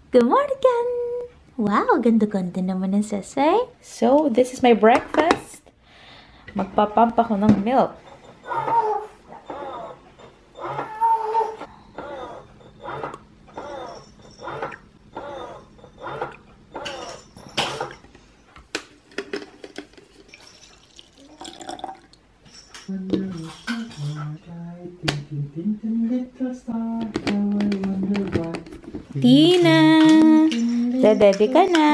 Good morning! Wow, ganda-ganda naman ng sasay. So, this is my breakfast. Magpapump ako ng milk. Tina! Ready ka na?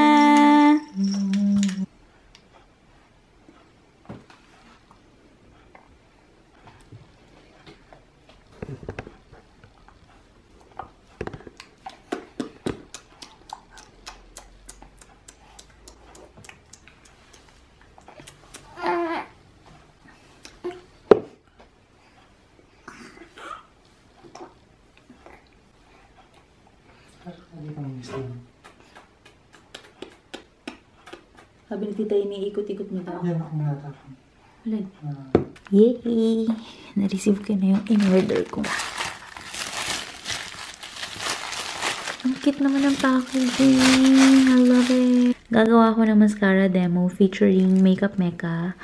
Sabi ni tita, iniikot-ikot mo daw. Yan ako natapon. Alin? Yay! Na-receive ko na yung in-order ko. Ang cute naman ng packaging. I love it. Gagawa ko ng mascara demo featuring Makeup Mecca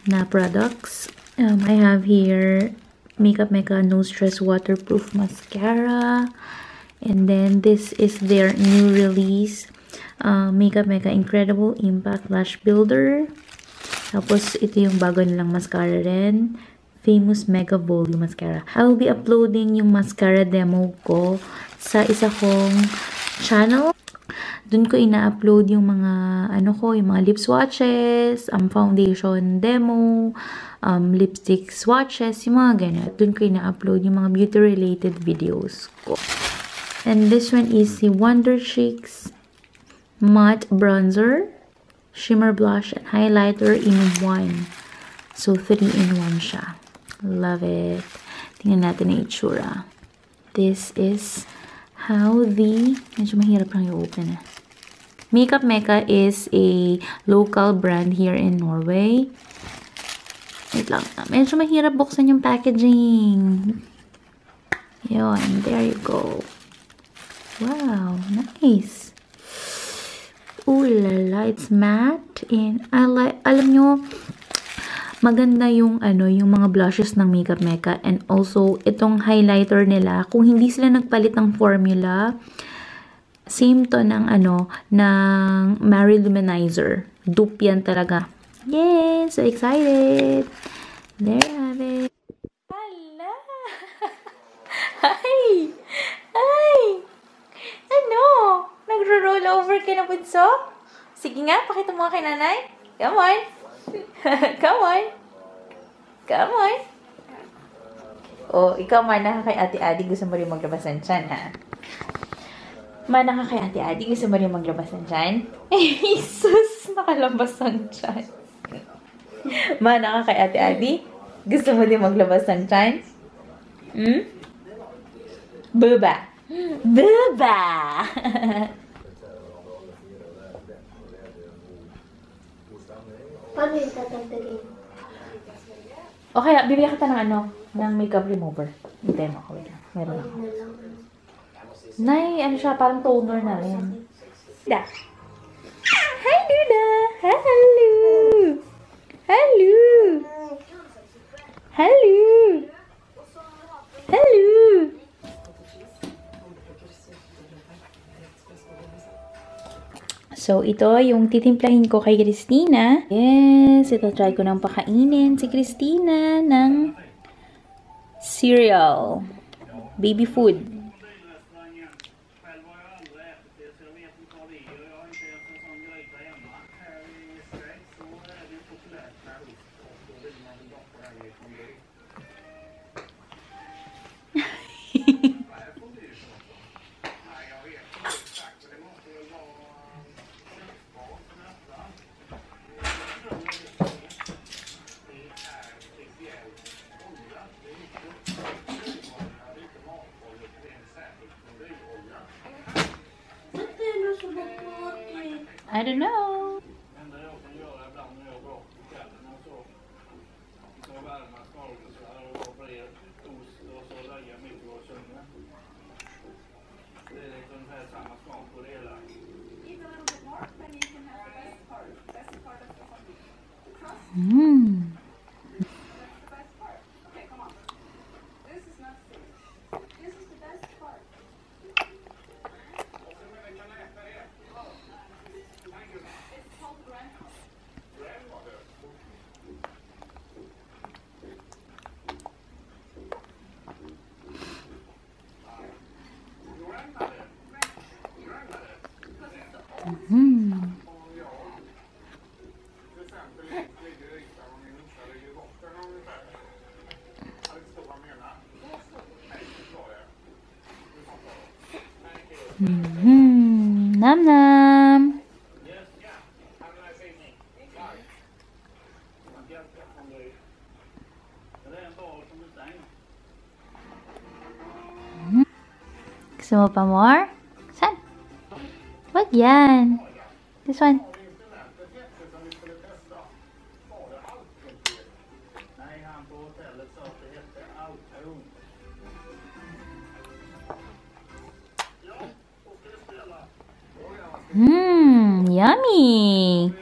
na products. I have here Makeup Mecca No Stress Waterproof Mascara. And then this is their new release. Makeup Mecca Incredible Impact Lash Builder. Tapos, ito yung bago nilang mascara rin. Famous Mega Volume Mascara. I will be uploading yung mascara demo ko sa isa kong channel. Doon ko ina-upload yung mga, yung mga lip swatches, foundation demo, lipstick swatches, yung mga ganyan. Doon ko ina-upload yung mga beauty-related videos ko. And this one is the Wonder Chicks Matte Bronzer, Shimmer Blush, and Highlighter in one. So, 3-in-1 siya. Love it. Tingnan natin ang itsura. This is how the... Medyo mahirap lang i-open eh. Makeup Mecca is a local brand here in Norway. Wait lang. Medyo mahirap buksan yung packaging. Yun. There you go. Wow. Nice. Ooh la la, it's matte and alam nyo, maganda yung yung mga blushes ng Makeup Mecca and also itong highlighter nila. Kung hindi sila nagpalit ng formula, same to ng ng Marie Luminizer. Dupe yan talaga. Yay! So excited! There you have it. Hala! Hi! Hi! Ano? Nagro-roll over ka na, bunso? Sige nga, pakita mo kay nanay. Come on. Come on. Come on. Oh, ikaw mana ka kay Ate Adi. Gusto mo rin maglabas ng tiyan, ha? Mana ka kay Ate Adi. Gusto mo rin maglabas ng tiyan? Jesus! Nakalabas ng tiyan. Mana ka kay Ate Adi. Gusto mo din maglabas ng tiyan? Hmm? Buba! Buba! Paano yung tatagdagin? Okay, bibigyan kita ng ng makeup remover. Hintayin mo ako. Wait lang. Meron ako. Nay, siya, parang toner na rin. Da. Hi, Duda! Hello! Hello! Hello! Hello! So, ito yung titimplahin ko kay Christina. Yes, ito try ko nang pakainin si Christina ng cereal. Baby food. I don't know. Mm. Mm. Mm. Nam nam. Gusto mo pa more? Saan? Wag yan. This one. Yummy.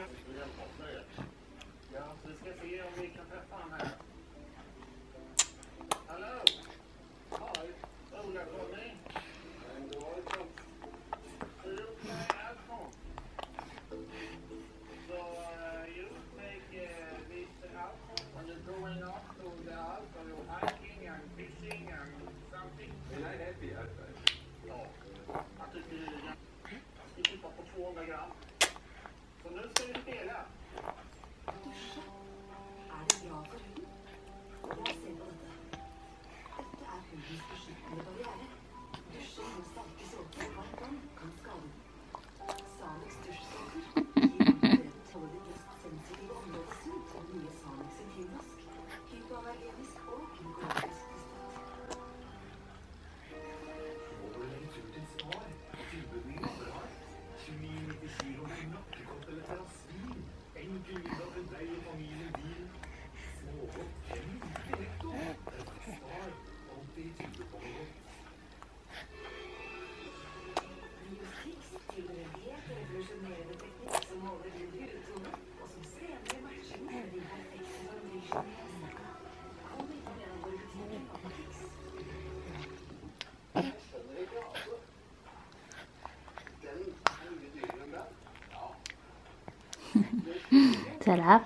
Sarap.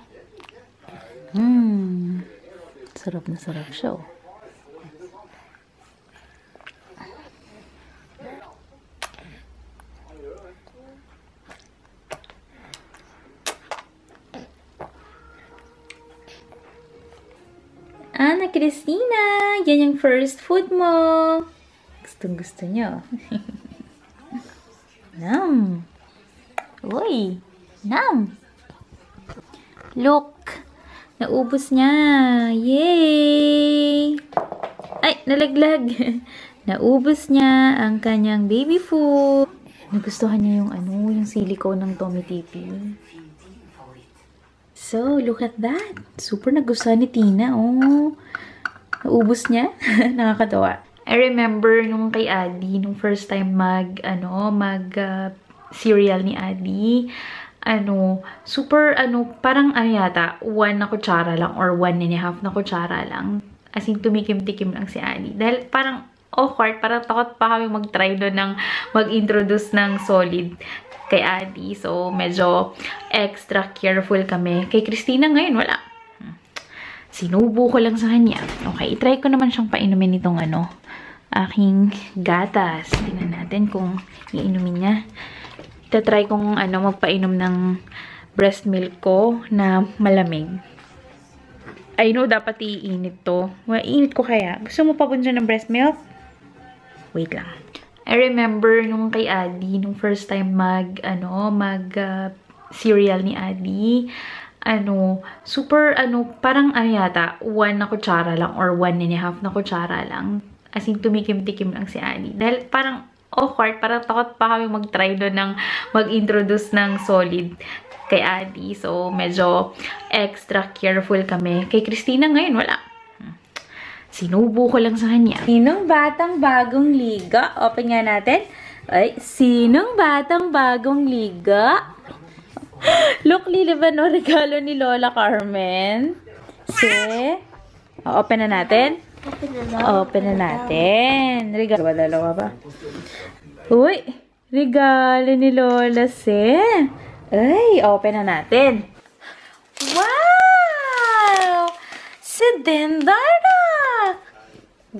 Sarap na sarap siya. Ana Cristina, yan yung first food mo. Gustong gusto nyo. Nam. Uy, nam. Look, naubos niya. Yay! Ay, nalaglag. Naubos niya ang kanyang baby food. Nagustuhan niya yung yung silicone ng Tommee Tippy. So, look at that. Super nagustuhan ni Tina, oh. Naubos niya. Nakakatawa. I remember nung kay Adi, nung first time cereal ni Adi. Super, parang yata, 1 na kutsara lang or 1.5 na kutsara lang. As in, tumikim-tikim lang si Adi. Dahil parang awkward, parang takot pa kami mag-try doon ng mag-introduce ng solid kay Adi. So, medyo extra careful kami. Kay Christina ngayon, wala. Sinubo ko lang sa kanya. Okay, itry ko naman siyang painumin itong aking gatas. Tingnan natin kung iinumin niya. Try kong magpainom ng breast milk ko na malamig. I know dapat iinit to. Mainit ko kaya. Gusto mo pa bunso ng breast milk? Wait lang. I remember nung kay Adi, nung first time cereal ni Adi. Super, parang yata, 1 na kutsara lang or 1.5 na kutsara lang. As in, tumikim-tikim lang si Adi. Dahil parang awkward, parang takot pa kami mag-try doon ng mag-introduce ng solid kay Adi. So, medyo extra careful kami. Kay Christina ngayon, wala. Sinubo ko lang sa kanya. Sinong batang bagong liga? Open nga natin. Ay, sinong batang bagong liga? Look, liliban o regalo ni Lola Carmen. Open na natin? Open na natin. Regalo ba? Dalawa ba? Uy! Regalo ni Lola Ay, open na natin. Wow! Si Dendara!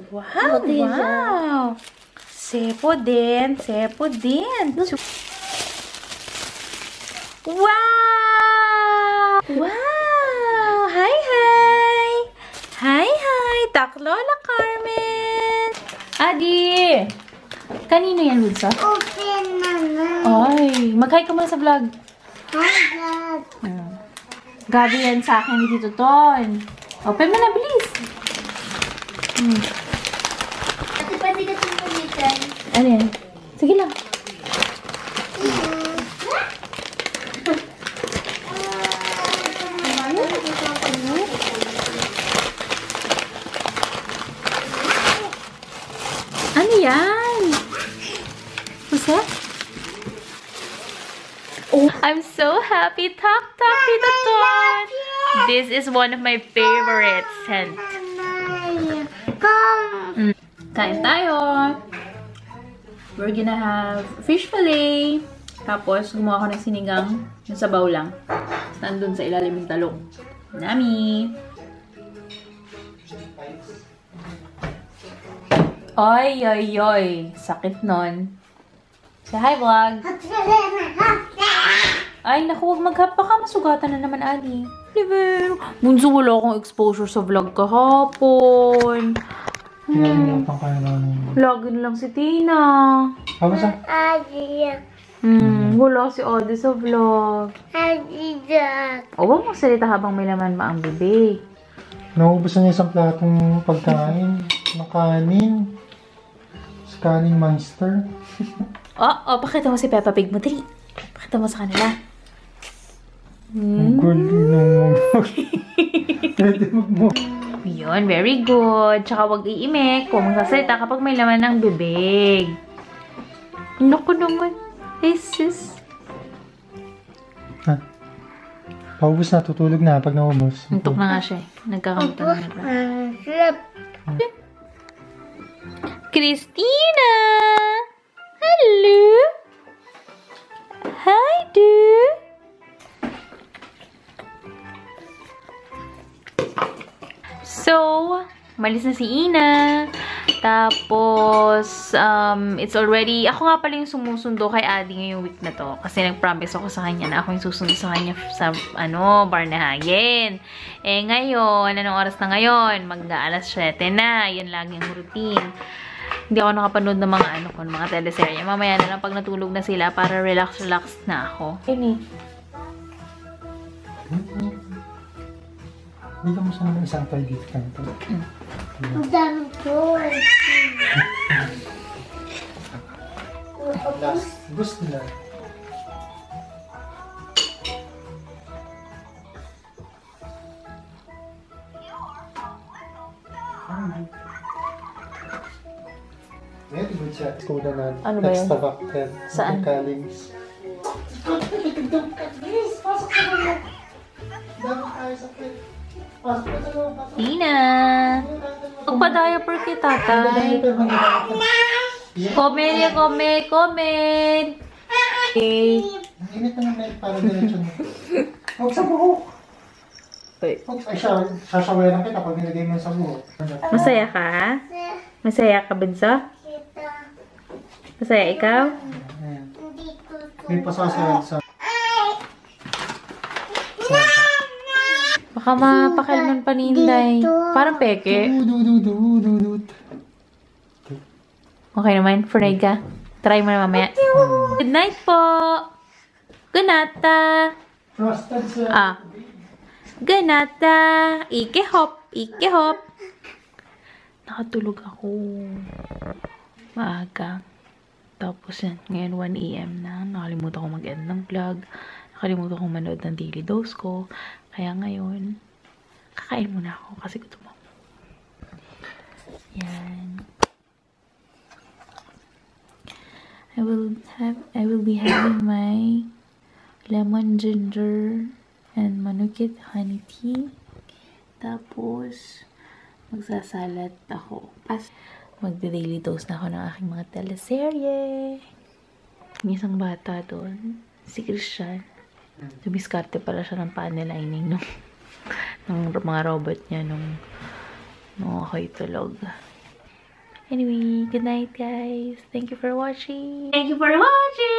Wow! Wow! Sepo din. Wow! Wow! Hi! Tak Lola Carmen! Adi! Kanino yan, Wilsa? Open na. Ay, mag-hi ka muna sa vlog. Hi, Dad. Gabi yan sa akin ni Tito Ton. Open mo na, bilis. Ate, pwede ka itong palitan. Ano yan? Sige lang. Ano yan? What's that? Oh, I'm so happy. Talk, Tito Ton. This is one of my favorite scents. Come. Kain tayo. We're gonna have fish fillet. Tapos, gumawa ko ng sinigang. Yung sabaw lang. Nandun sa ilalim ng talong. Nami! Oy! Sakit nun. Say hi, vlog! Ay, naku, huwag mag-hap. Baka masugatan na naman, Ali. Liver! Bunso, wala akong exposure sa vlog kahapon. Nalimutan ka na namin. Lagi na lang si Tina. Ako sa? Adi. Wala si Adi sa vlog. Adi, Dad. O, huwag mong salita habang may laman ba ang bibig. Naubos na niya isang platong pagkain. Makanin. Scanning monster. Pakita mo si Peppa Pig mo, dali. Pakita mo sa kanila. Ang galing naman. Pwede magmo. Yun, very good. Tsaka huwag iimik. Huwag mong sasalita kapag may laman ng bibig. Naku naman. Hey, sis. Ha? Paubos na, tutulog na pag naubos. Antok na nga siya eh. Nagkakamta na nga. Slip. Christina! Hello! Hi, dude! So, malis na si Ina. Tapos, it's already, ako nga pala yung sumusundo kay Adi ngayong week na to. Kasi nag-promise ako sa kanya na ako yung susundo sa kanya sa, Barnahagen. Eh, ngayon, anong oras na ngayon? Mag-aalas 7 na. Yun lagi ang routine. Hindi ako nakapanood ng mga mga teleserye. Mamaya na lang pag natulog na sila para relax na ako. Yun eh. Hindi ka mo sa naman isang tayo dito kanto. Ang dami ko. Last boost nila. Ngayon, ibig siya. Skoda na. Ano ba yun? Extravacted. Saan? Kalings. Pasok ka na. Dapat tayo sa pet. Pasok ka sa loob. Tina! Magpa-diaper kay tatay. Comment! Okay. Ang init na naman para diretso mo. Huwag sa buhok. Wait. Ay, sasawayan kita pag nilagay mo sa buhok. Masaya ka? Masaya ka, Bunso? Masaya ikaw? Ayan. Dito. May pasasawag sa... Baka mapakalman pa ni Inday. Parang peke. Okay naman, fornight ka. Try mo na mamaya. Good night po! Good night! Frosted sa... Good night! Ike-hop! Nakatulog ako. Maaga. Tapos yan, ngayon 1 AM na. Nakalimutan ko mag-end ng vlog. Nakalimutan ko manood ng daily dose ko. Kaya ngayon, kakain muna ako kasi gutom ako. Yan. I will be having my lemon ginger and manukit honey tea. Tapos, magsasalat ako. Magde-daily dose na ako ng aking mga teleserye. May isang bata doon, si Christian. Dumiskarte pala siya ng panel lining ng mga robot niya nung ako'y tulog. Anyway, good night guys. Thank you for watching. Thank you for watching!